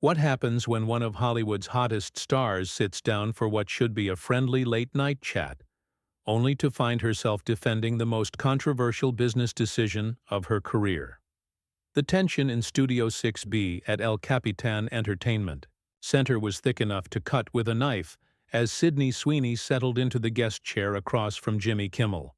What happens when one of Hollywood's hottest stars sits down for what should be a friendly late-night chat, only to find herself defending the most controversial business decision of her career? The tension in Studio 6B at El Capitan Entertainment Center was thick enough to cut with a knife as Sweeney settled into the guest chair across from Jimmy Kimmel.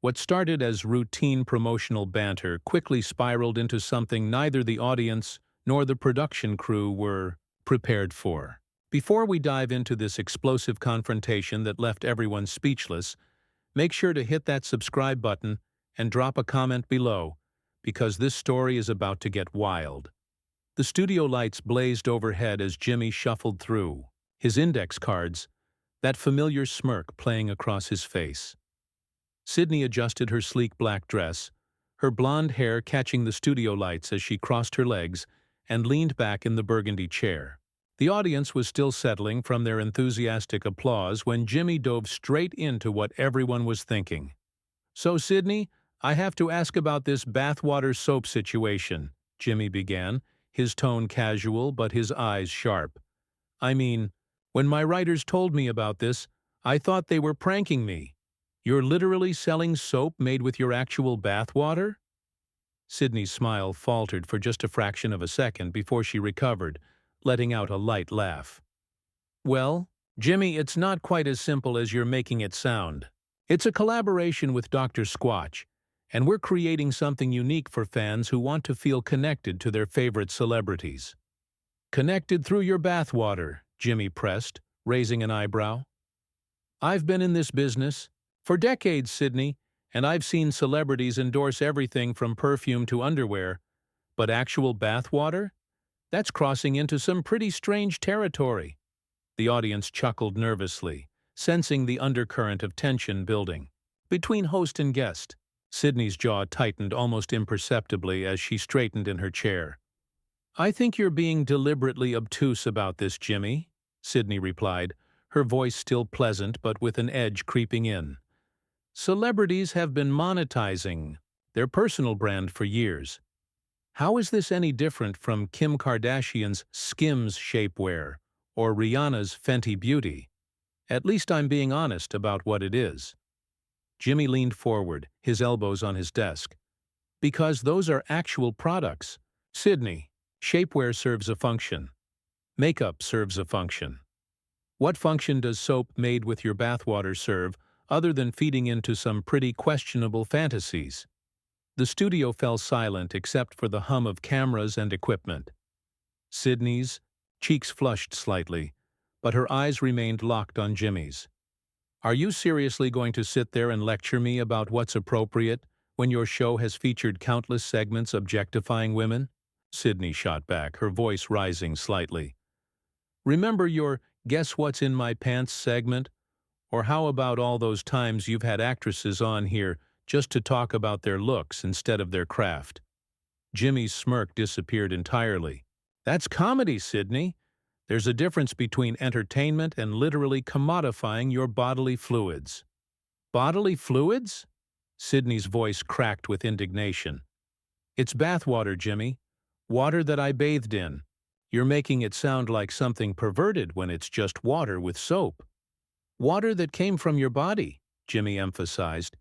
What started as routine promotional banter quickly spiraled into something neither the audience nor the production crew were prepared for. Before we dive into this explosive confrontation that left everyone speechless, make sure to hit that subscribe button and drop a comment below, because this story is about to get wild. The studio lights blazed overhead as Jimmy shuffled through, his index cards, that familiar smirk playing across his face. Sydney adjusted her sleek black dress, her blonde hair catching the studio lights as she crossed her legs and leaned back in the burgundy chair. The audience was still settling from their enthusiastic applause when Jimmy dove straight into what everyone was thinking. "So, Sydney, I have to ask about this bathwater soap situation," Jimmy began, his tone casual but his eyes sharp. "I mean, when my writers told me about this, I thought they were pranking me. You're literally selling soap made with your actual bathwater?" Sydney's smile faltered for just a fraction of a second before she recovered, letting out a light laugh. "Well, Jimmy, it's not quite as simple as you're making it sound. It's a collaboration with Dr. Squatch, and we're creating something unique for fans who want to feel connected to their favorite celebrities." "Connected through your bathwater," Jimmy pressed, raising an eyebrow. "I've been in this business for decades, Sydney, and I've seen celebrities endorse everything from perfume to underwear, but actual bathwater? That's crossing into some pretty strange territory." The audience chuckled nervously, sensing the undercurrent of tension building between host and guest. Sydney's jaw tightened almost imperceptibly as she straightened in her chair. "I think you're being deliberately obtuse about this, Jimmy," Sydney replied, her voice still pleasant but with an edge creeping in. "Celebrities have been monetizing their personal brand for years. How is this any different from Kim Kardashian's Skims shapewear or Rihanna's Fenty Beauty? At least I'm being honest about what it is." Jimmy leaned forward, his elbows on his desk. "Because those are actual products. Sydney, shapewear serves a function. Makeup serves a function. What function does soap made with your bathwater serve other than feeding into some pretty questionable fantasies?" The studio fell silent except for the hum of cameras and equipment. Sydney's cheeks flushed slightly, but her eyes remained locked on Jimmy's. "Are you seriously going to sit there and lecture me about what's appropriate when your show has featured countless segments objectifying women?" Sydney shot back, her voice rising slightly. "Remember your Guess What's in My Pants segment? Or how about all those times you've had actresses on here just to talk about their looks instead of their craft?" Jimmy's smirk disappeared entirely. "That's comedy, Sydney. There's a difference between entertainment and literally commodifying your bodily fluids." "Bodily fluids?" Sydney's voice cracked with indignation. "It's bathwater, Jimmy. Water that I bathed in. You're making it sound like something perverted when it's just water with soap." "Water that came from your body," Jimmy emphasized.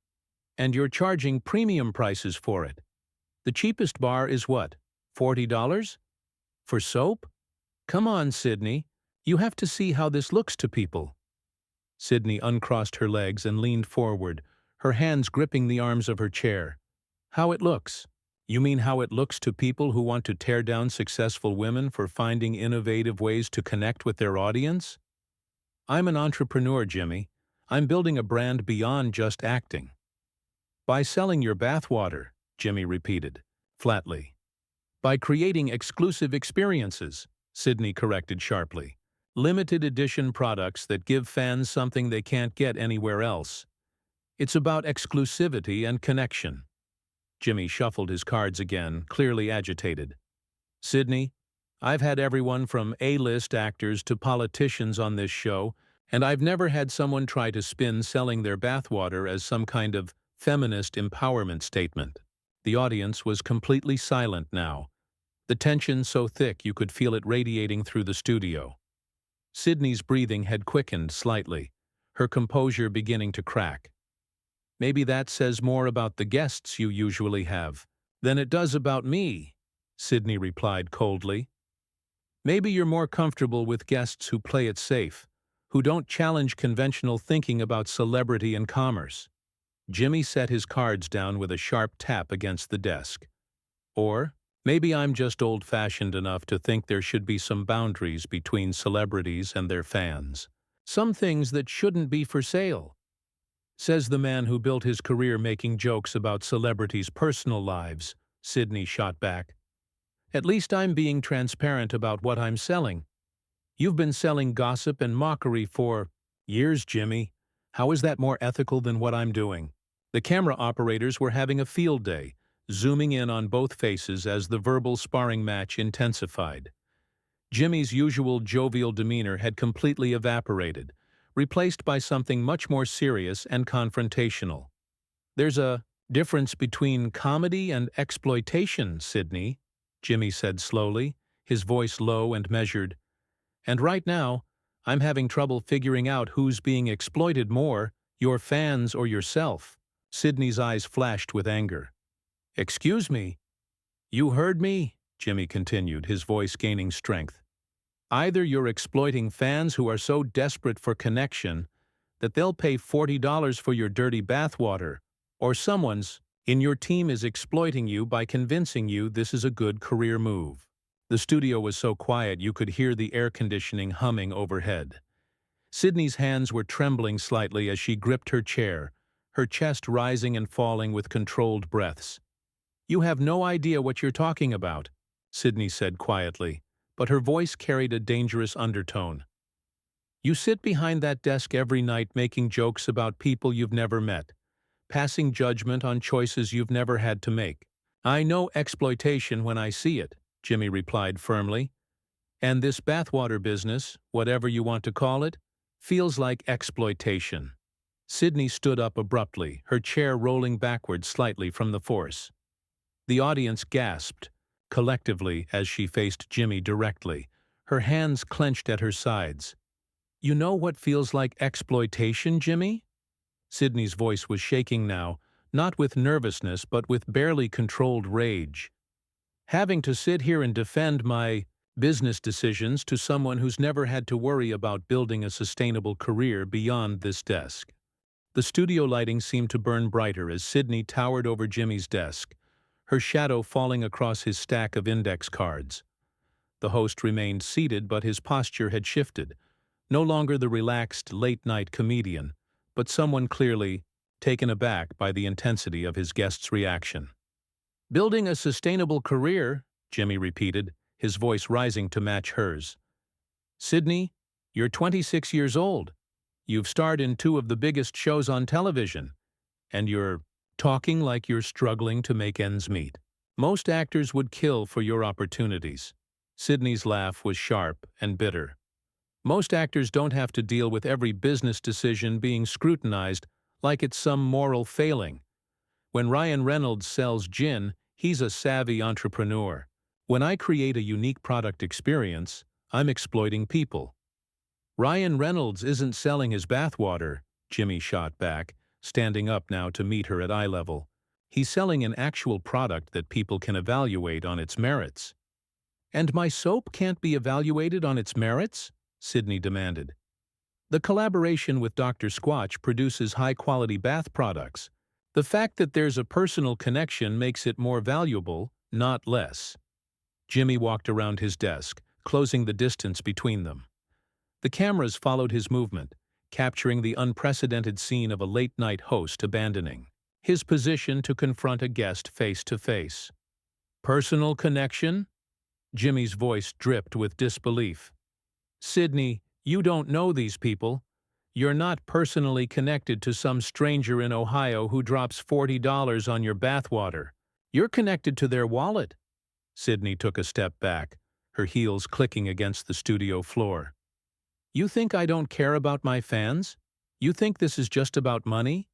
"And you're charging premium prices for it. The cheapest bar is what, $40? For soap? Come on, Sydney. You have to see how this looks to people." Sydney uncrossed her legs and leaned forward, her hands gripping the arms of her chair. "How it looks? You mean how it looks to people who want to tear down successful women for finding innovative ways to connect with their audience? I'm an entrepreneur, Jimmy. I'm building a brand beyond just acting." "By selling your bathwater," Jimmy repeated, flatly. "By creating exclusive experiences," Sydney corrected sharply. "Limited edition products that give fans something they can't get anywhere else. It's about exclusivity and connection." Jimmy shuffled his cards again, clearly agitated. "Sydney, I've had everyone from A-list actors to politicians on this show, and I've never had someone try to spin selling their bathwater as some kind of feminist empowerment statement." The audience was completely silent now, the tension so thick you could feel it radiating through the studio. Sydney's breathing had quickened slightly, her composure beginning to crack. "Maybe that says more about the guests you usually have than it does about me," Sydney replied coldly. "Maybe you're more comfortable with guests who play it safe, who don't challenge conventional thinking about celebrity and commerce." Jimmy set his cards down with a sharp tap against the desk. "Or maybe I'm just old-fashioned enough to think there should be some boundaries between celebrities and their fans. Some things that shouldn't be for sale," says the man who built his career making jokes about celebrities' personal lives, Sydney shot back. "At least I'm being transparent about what I'm selling. You've been selling gossip and mockery for years, Jimmy. How is that more ethical than what I'm doing?" The camera operators were having a field day, zooming in on both faces as the verbal sparring match intensified. Jimmy's usual jovial demeanor had completely evaporated, replaced by something much more serious and confrontational. "There's a difference between comedy and exploitation, Sydney," Jimmy said slowly, his voice low and measured. "And right now, I'm having trouble figuring out who's being exploited more, your fans or yourself." Sydney's eyes flashed with anger. "Excuse me." "You heard me," Jimmy continued, his voice gaining strength. "Either you're exploiting fans who are so desperate for connection that they'll pay $40 for your dirty bathwater, or someone's in your team is exploiting you by convincing you this is a good career move." The studio was so quiet you could hear the air conditioning humming overhead. Sydney's hands were trembling slightly as she gripped her chair, her chest rising and falling with controlled breaths. "You have no idea what you're talking about," Sydney said quietly, but her voice carried a dangerous undertone. "You sit behind that desk every night making jokes about people you've never met, passing judgment on choices you've never had to make." "I know exploitation when I see it," Jimmy replied firmly. "And this bathwater business, whatever you want to call it, feels like exploitation." Sydney stood up abruptly, her chair rolling backward slightly from the force. The audience gasped, collectively, as she faced Jimmy directly, her hands clenched at her sides. "You know what feels like exploitation, Jimmy?" Sydney's voice was shaking now, not with nervousness but with barely controlled rage. "Having to sit here and defend my business decisions to someone who's never had to worry about building a sustainable career beyond this desk." The studio lighting seemed to burn brighter as Sydney towered over Jimmy's desk, her shadow falling across his stack of index cards. The host remained seated, but his posture had shifted, no longer the relaxed, late-night comedian, but someone clearly taken aback by the intensity of his guest's reaction. "Building a sustainable career," Jimmy repeated, his voice rising to match hers. "Sydney, you're 26 years old. You've starred in 2 of the biggest shows on television, and you're talking like you're struggling to make ends meet. Most actors would kill for your opportunities." Sydney's laugh was sharp and bitter. "Most actors don't have to deal with every business decision being scrutinized like it's some moral failing. When Ryan Reynolds sells gin, he's a savvy entrepreneur. When I create a unique product experience, I'm exploiting people." "Ryan Reynolds isn't selling his bathwater," Jimmy shot back, standing up now to meet her at eye level. "He's selling an actual product that people can evaluate on its merits." "And my soap can't be evaluated on its merits?" Sydney demanded. "The collaboration with Dr. Squatch produces high-quality bath products. The fact that there's a personal connection makes it more valuable, not less." Jimmy walked around his desk, closing the distance between them. The cameras followed his movement, capturing the unprecedented scene of a late-night host abandoning his position to confront a guest face to face. "Personal connection?" Jimmy's voice dripped with disbelief. "Sydney, you don't know these people. You're not personally connected to some stranger in Ohio who drops $40 on your bathwater. You're connected to their wallet." Sydney took a step back, her heels clicking against the studio floor. "You think I don't care about my fans? You think this is just about money?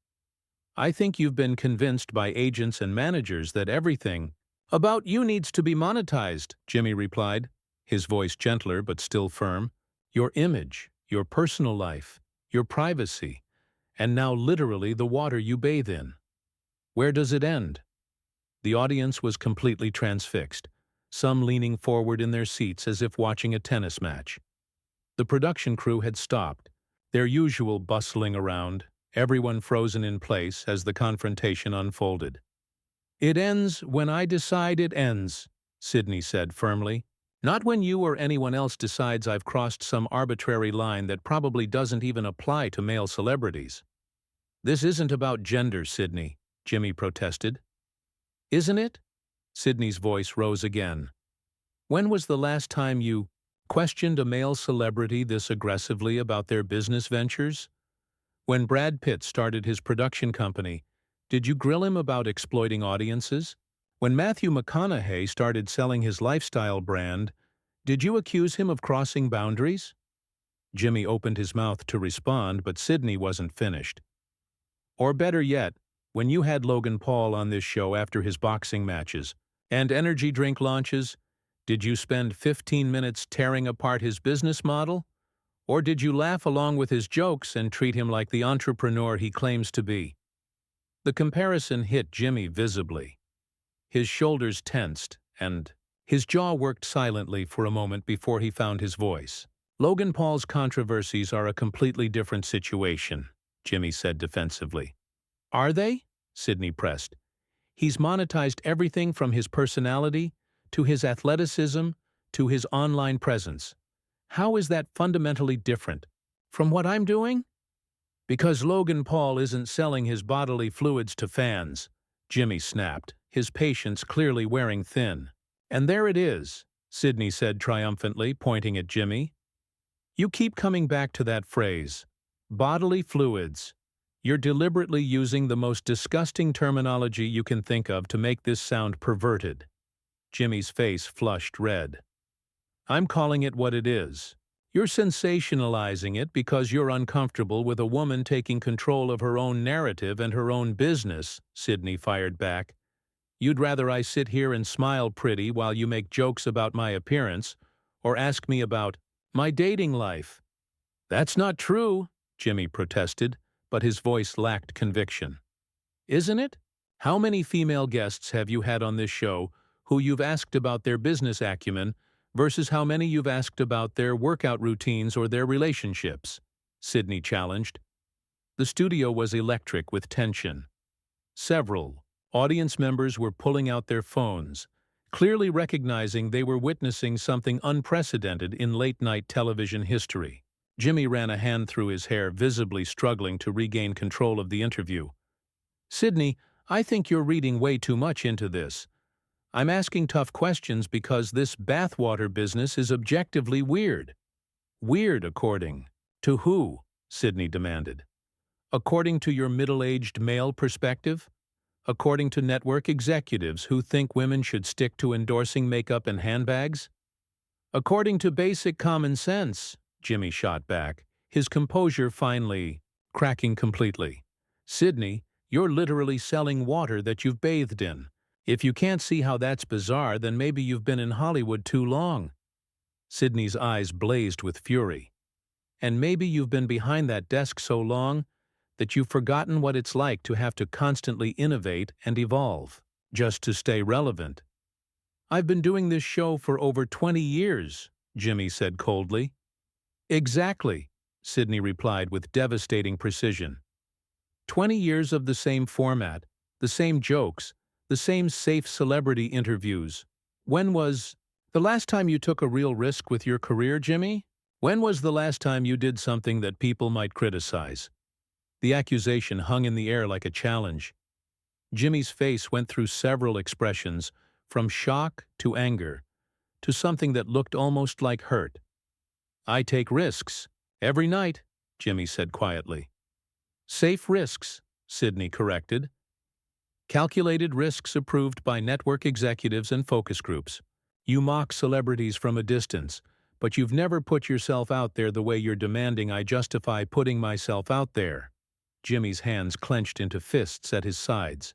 I think you've been convinced by agents and managers that everything About you needs to be monetized, Jimmy replied, his voice gentler but still firm. Your image, your personal life, your privacy, and now literally the water you bathe in. Where does it end? The audience was completely transfixed, some leaning forward in their seats as if watching a tennis match. The production crew had stopped, their usual bustling around, everyone frozen in place as the confrontation unfolded. It ends when I decide it ends, Sydney said firmly. Not when you or anyone else decides I've crossed some arbitrary line that probably doesn't even apply to male celebrities. This isn't about gender, Sydney, Jimmy protested. Isn't it? Sydney's voice rose again. When was the last time you questioned a male celebrity this aggressively about their business ventures? When Brad Pitt started his production company, did you grill him about exploiting audiences? When Matthew McConaughey started selling his lifestyle brand, did you accuse him of crossing boundaries? Jimmy opened his mouth to respond, but Sydney wasn't finished. Or better yet, when you had Logan Paul on this show after his boxing matches and energy drink launches, did you spend 15 minutes tearing apart his business model? Or did you laugh along with his jokes and treat him like the entrepreneur he claims to be? The comparison hit Jimmy visibly. His shoulders tensed, and his jaw worked silently for a moment before he found his voice. Logan Paul's controversies are a completely different situation, Jimmy said defensively. Are they? Sydney pressed. He's monetized everything from his personality to his athleticism to his online presence. How is that fundamentally different from what I'm doing? Because Logan Paul isn't selling his bodily fluids to fans, Jimmy snapped, his patience clearly wearing thin. And there it is, Sydney said triumphantly, pointing at Jimmy. You keep coming back to that phrase, bodily fluids. You're deliberately using the most disgusting terminology you can think of to make this sound perverted. Jimmy's face flushed red. I'm calling it what it is. You're sensationalizing it because you're uncomfortable with a woman taking control of her own narrative and her own business, Sydney fired back. You'd rather I sit here and smile pretty while you make jokes about my appearance, or ask me about my dating life. That's not true, Jimmy protested, but his voice lacked conviction. Isn't it? How many female guests have you had on this show who you've asked about their business acumen versus how many you've asked about their workout routines or their relationships? Sydney challenged. The studio was electric with tension. Several audience members were pulling out their phones, clearly recognizing they were witnessing something unprecedented in late-night television history. Jimmy ran a hand through his hair, visibly struggling to regain control of the interview. Sydney, I think you're reading way too much into this. I'm asking tough questions because this bathwater business is objectively weird. Weird according to who? Sydney demanded. According to your middle-aged male perspective? According to network executives who think women should stick to endorsing makeup and handbags? According to basic common sense, Jimmy shot back, his composure finally cracking completely. Sydney, you're literally selling water that you've bathed in. If you can't see how that's bizarre, then maybe you've been in Hollywood too long. Sydney's eyes blazed with fury. And maybe you've been behind that desk so long that you've forgotten what it's like to have to constantly innovate and evolve, just to stay relevant. I've been doing this show for over 20 years, Jimmy said coldly. Exactly, Sydney replied with devastating precision. 20 years of the same format, the same jokes, the same safe celebrity interviews. When was the last time you took a real risk with your career, Jimmy? When was the last time you did something that people might criticize? The accusation hung in the air like a challenge. Jimmy's face went through several expressions, from shock to anger, to something that looked almost like hurt. I take risks. Every night, Jimmy said quietly. Safe risks, Sydney corrected. Calculated risks approved by network executives and focus groups. You mock celebrities from a distance, but you've never put yourself out there the way you're demanding I justify putting myself out there. Jimmy's hands clenched into fists at his sides.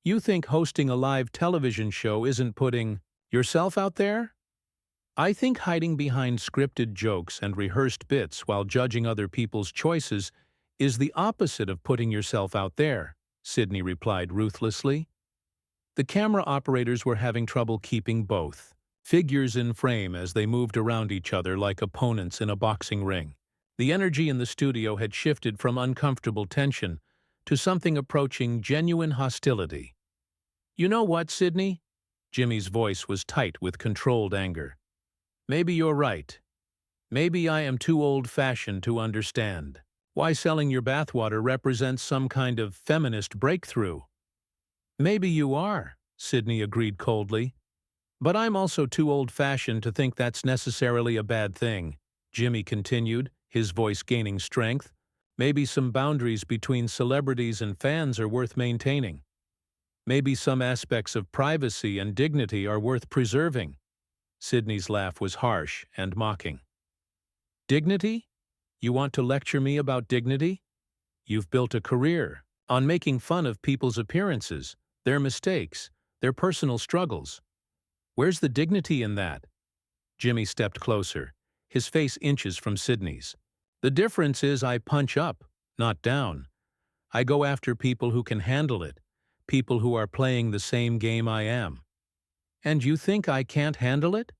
You think hosting a live television show isn't putting yourself out there? I think hiding behind scripted jokes and rehearsed bits while judging other people's choices is the opposite of putting yourself out there, Sydney replied ruthlessly. The camera operators were having trouble keeping both figures in frame as they moved around each other like opponents in a boxing ring. The energy in the studio had shifted from uncomfortable tension to something approaching genuine hostility. You know what, Sydney? Jimmy's voice was tight with controlled anger. Maybe you're right. Maybe I am too old-fashioned to understand why selling your bathwater represents some kind of feminist breakthrough. Maybe you are, Sydney agreed coldly. But I'm also too old-fashioned to think that's necessarily a bad thing, Jimmy continued, his voice gaining strength. Maybe some boundaries between celebrities and fans are worth maintaining. Maybe some aspects of privacy and dignity are worth preserving. Sydney's laugh was harsh and mocking. Dignity? You want to lecture me about dignity? You've built a career on making fun of people's appearances, their mistakes, their personal struggles. Where's the dignity in that? Jimmy stepped closer, his face inches from Sydney's. The difference is I punch up, not down. I go after people who can handle it, people who are playing the same game I am. And you think I can't handle it?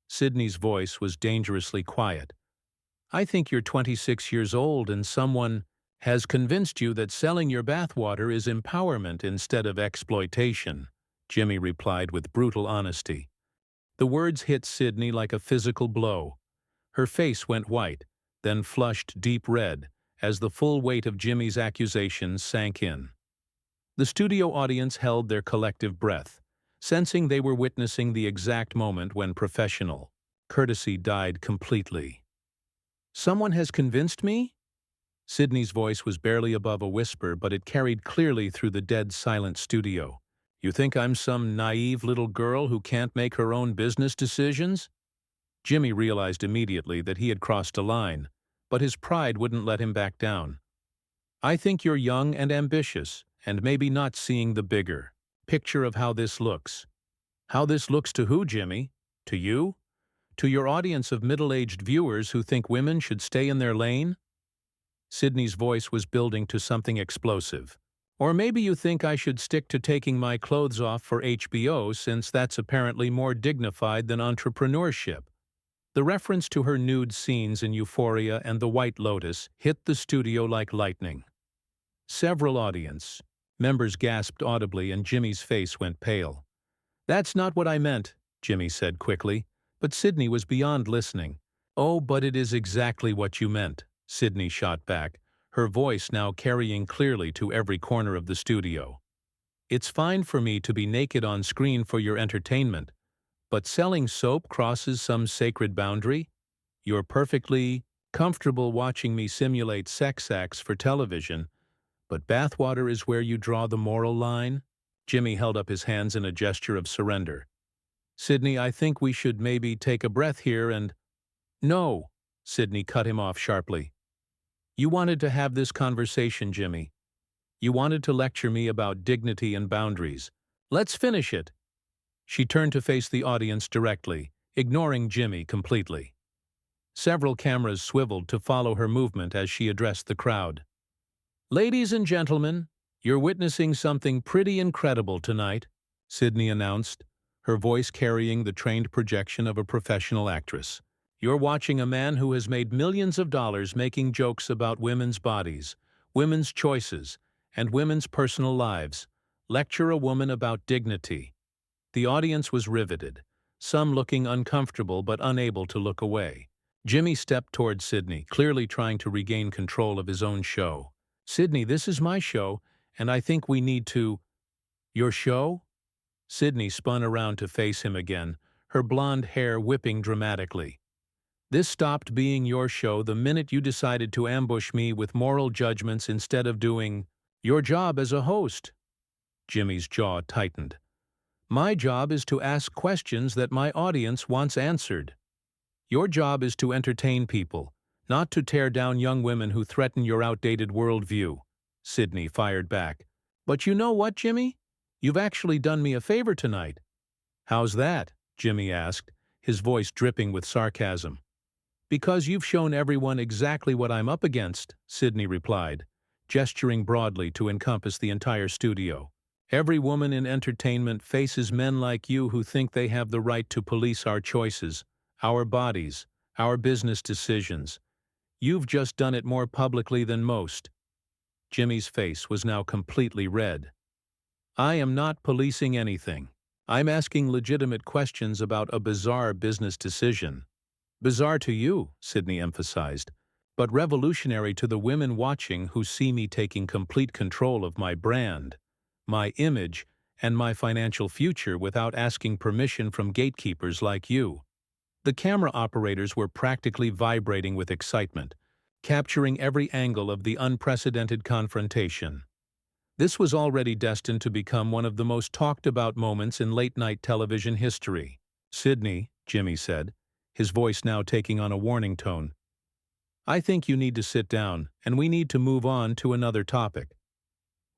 Sydney's voice was dangerously quiet. I think you're 26 years old and someone has convinced you that selling your bathwater is empowerment instead of exploitation, Jimmy replied with brutal honesty. The words hit Sydney like a physical blow. Her face went white, then flushed deep red as the full weight of Jimmy's accusations sank in. The studio audience held their collective breath, sensing they were witnessing the exact moment when professional courtesy died completely. Someone has convinced me? Sydney's voice was barely above a whisper, but it carried clearly through the dead silent studio. You think I'm some naive little girl who can't make her own business decisions? Jimmy realized immediately that he had crossed a line, but his pride wouldn't let him back down. I think you're young and ambitious, and maybe not seeing the bigger picture of how this looks. How this looks to who, Jimmy? To you? To your audience of middle-aged viewers who think women should stay in their lane? Sydney's voice was building to something explosive. Or maybe you think I should stick to taking my clothes off for HBO since that's apparently more dignified than entrepreneurship. The reference to her nude scenes in Euphoria and The White Lotus hit the studio like lightning. Several audience members gasped audibly and Jimmy's face went pale. That's not what I meant, Jimmy said quickly, but Sydney was beyond listening. Oh, but it is exactly what you meant, Sydney shot back, her voice now carrying clearly to every corner of the studio. It's fine for me to be naked on screen for your entertainment, but selling soap crosses some sacred boundary? You're perfectly comfortable watching me simulate sex acts for television, but bathwater is where you draw the moral line? Jimmy held up his hands in a gesture of surrender. Sydney, I think we should maybe take a breath here and— No, Sydney cut him off sharply. You wanted to have this conversation, Jimmy. You wanted to lecture me about dignity and boundaries. Let's finish it. She turned to face the audience directly, ignoring Jimmy completely. Several cameras swiveled to follow her movement as she addressed the crowd. Ladies and gentlemen, you're witnessing something pretty incredible tonight, Sydney announced, her voice carrying the trained projection of a professional actress. You're watching a man who has made millions of dollars making jokes about women's bodies, women's choices, and women's personal lives. Lecture a woman about dignity. The audience was riveted, some looking uncomfortable but unable to look away. Jimmy stepped toward Sydney, clearly trying to regain control of his own show. Sydney, this is my show, and I think we need to— Your show? Sydney spun around to face him again, her blonde hair whipping dramatically. This stopped being your show the minute you decided to ambush me with moral judgments instead of doing your job as a host. Jimmy's jaw tightened. My job is to ask questions that my audience wants answered. Your job is to entertain people, not to tear down young women who threaten your outdated worldview, Sydney fired back. But you know what, Jimmy? You've actually done me a favor tonight." "How's that?" Jimmy asked, his voice dripping with sarcasm. "Because you've shown everyone exactly what I'm up against," Sydney replied, gesturing broadly to encompass the entire studio. "Every woman in entertainment faces men like you who think they have the right to police our choices, our bodies, our business decisions. You've just done it more publicly than most." Jimmy's face was now completely red. "I am not policing anything. I'm asking legitimate questions about a bizarre business decision." "Bizarre to you," Sydney emphasized, "but revolutionary to the women watching who see me taking complete control of my brand, my image, and my financial future without asking permission from gatekeepers like you." The camera operators were practically vibrating with excitement, capturing every angle of the unprecedented confrontation. This was already destined to become one of the most talked-about moments in late-night television history. "Sydney," Jimmy said, his voice now taking on a warning tone, "I think you need to sit down, and we need to move on to another topic."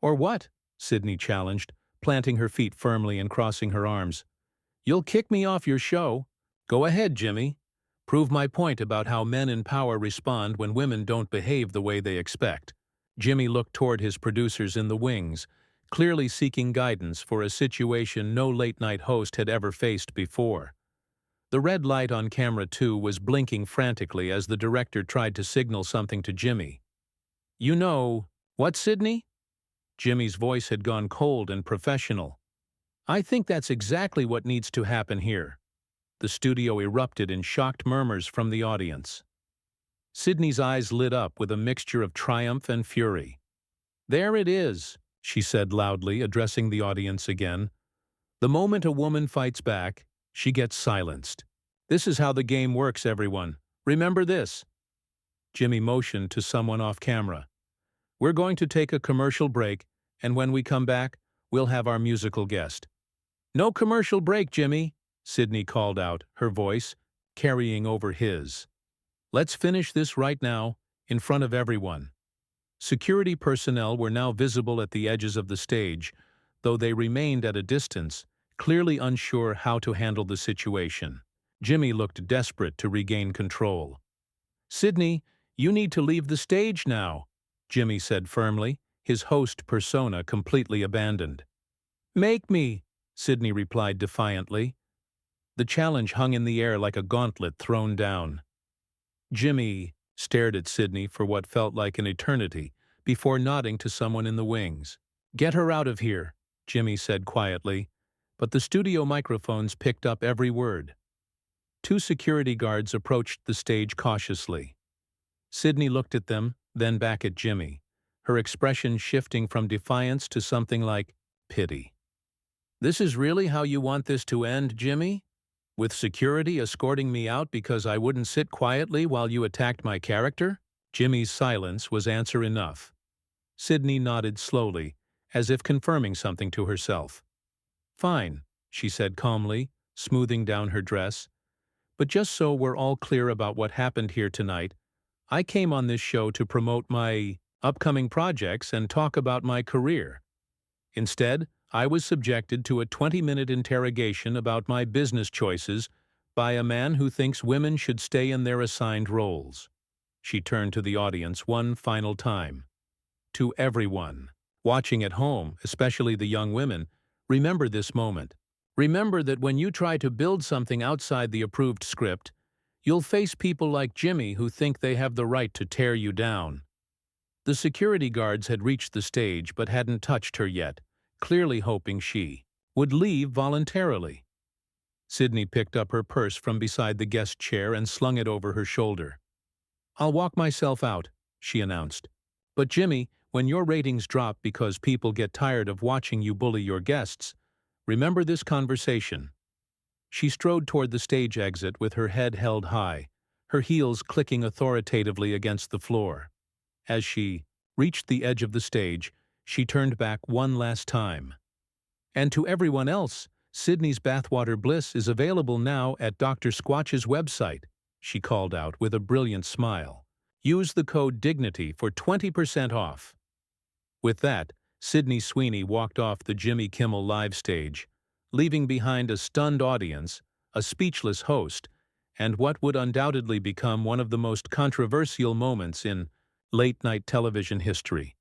"Or what?" Sydney challenged, planting her feet firmly and crossing her arms. "You'll kick me off your show? Go ahead, Jimmy. Prove my point about how men in power respond when women don't behave the way they expect." Jimmy looked toward his producers in the wings, clearly seeking guidance for a situation no late-night host had ever faced before. The red light on camera 2 was blinking frantically as the director tried to signal something to Jimmy. "You know, what, Sydney?" Jimmy's voice had gone cold and professional. "I think that's exactly what needs to happen here." The studio erupted in shocked murmurs from the audience. Sydney's eyes lit up with a mixture of triumph and fury. "There it is," she said loudly, addressing the audience again. "The moment a woman fights back, she gets silenced. This is how the game works, everyone. Remember this." Jimmy motioned to someone off camera. "We're going to take a commercial break, and when we come back, we'll have our musical guest." "No commercial break, Jimmy," Sydney called out, her voice carrying over his. "Let's finish this right now, in front of everyone." Security personnel were now visible at the edges of the stage, though they remained at a distance, clearly unsure how to handle the situation. Jimmy looked desperate to regain control. "Sydney, you need to leave the stage now," Jimmy said firmly, his host persona completely abandoned. "Make me," Sydney replied defiantly. The challenge hung in the air like a gauntlet thrown down. Jimmy stared at Sydney for what felt like an eternity before nodding to someone in the wings. "Get her out of here," Jimmy said quietly, but the studio microphones picked up every word. 2 security guards approached the stage cautiously. Sydney looked at them, then back at Jimmy, her expression shifting from defiance to something like pity. "This is really how you want this to end, Jimmy? With security escorting me out because I wouldn't sit quietly while you attacked my character?" Jimmy's silence was answer enough. Sydney nodded slowly, as if confirming something to herself. "Fine," she said calmly, smoothing down her dress. "But just so we're all clear about what happened here tonight, I came on this show to promote my upcoming projects and talk about my career. Instead, I was subjected to a 20-minute interrogation about my business choices by a man who thinks women should stay in their assigned roles." She turned to the audience one final time. "To everyone watching at home, especially the young women, remember this moment. Remember that when you try to build something outside the approved script, you'll face people like Jimmy who think they have the right to tear you down." The security guards had reached the stage but hadn't touched her yet, clearly hoping she would leave voluntarily. Sydney picked up her purse from beside the guest chair and slung it over her shoulder. "I'll walk myself out," she announced. "But Jimmy, when your ratings drop because people get tired of watching you bully your guests, remember this conversation." She strode toward the stage exit with her head held high, her heels clicking authoritatively against the floor. As she reached the edge of the stage, she turned back one last time. "And to everyone else, Sydney's Bathwater Bliss is available now at Dr. Squatch's website," she called out with a brilliant smile. "Use the code DIGNITY for 20% off." With that, Sweeney walked off the Jimmy Kimmel live stage, leaving behind a stunned audience, a speechless host, and what would undoubtedly become one of the most controversial moments in late-night television history.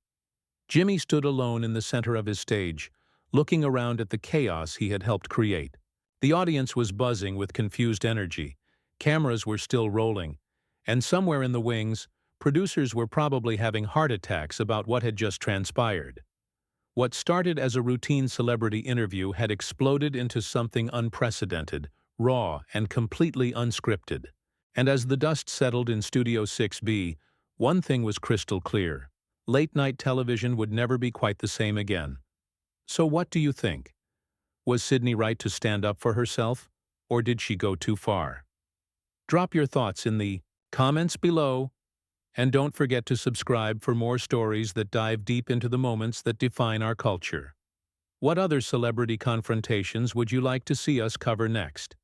Jimmy stood alone in the center of his stage, looking around at the chaos he had helped create. The audience was buzzing with confused energy, cameras were still rolling, and somewhere in the wings, producers were probably having heart attacks about what had just transpired. What started as a routine celebrity interview had exploded into something unprecedented, raw, and completely unscripted. And as the dust settled in Studio 6B, one thing was crystal clear. Late-night television would never be quite the same again. So what do you think? Was Sydney right to stand up for herself, or did she go too far? Drop your thoughts in the comments below, and don't forget to subscribe for more stories that dive deep into the moments that define our culture. What other celebrity confrontations would you like to see us cover next?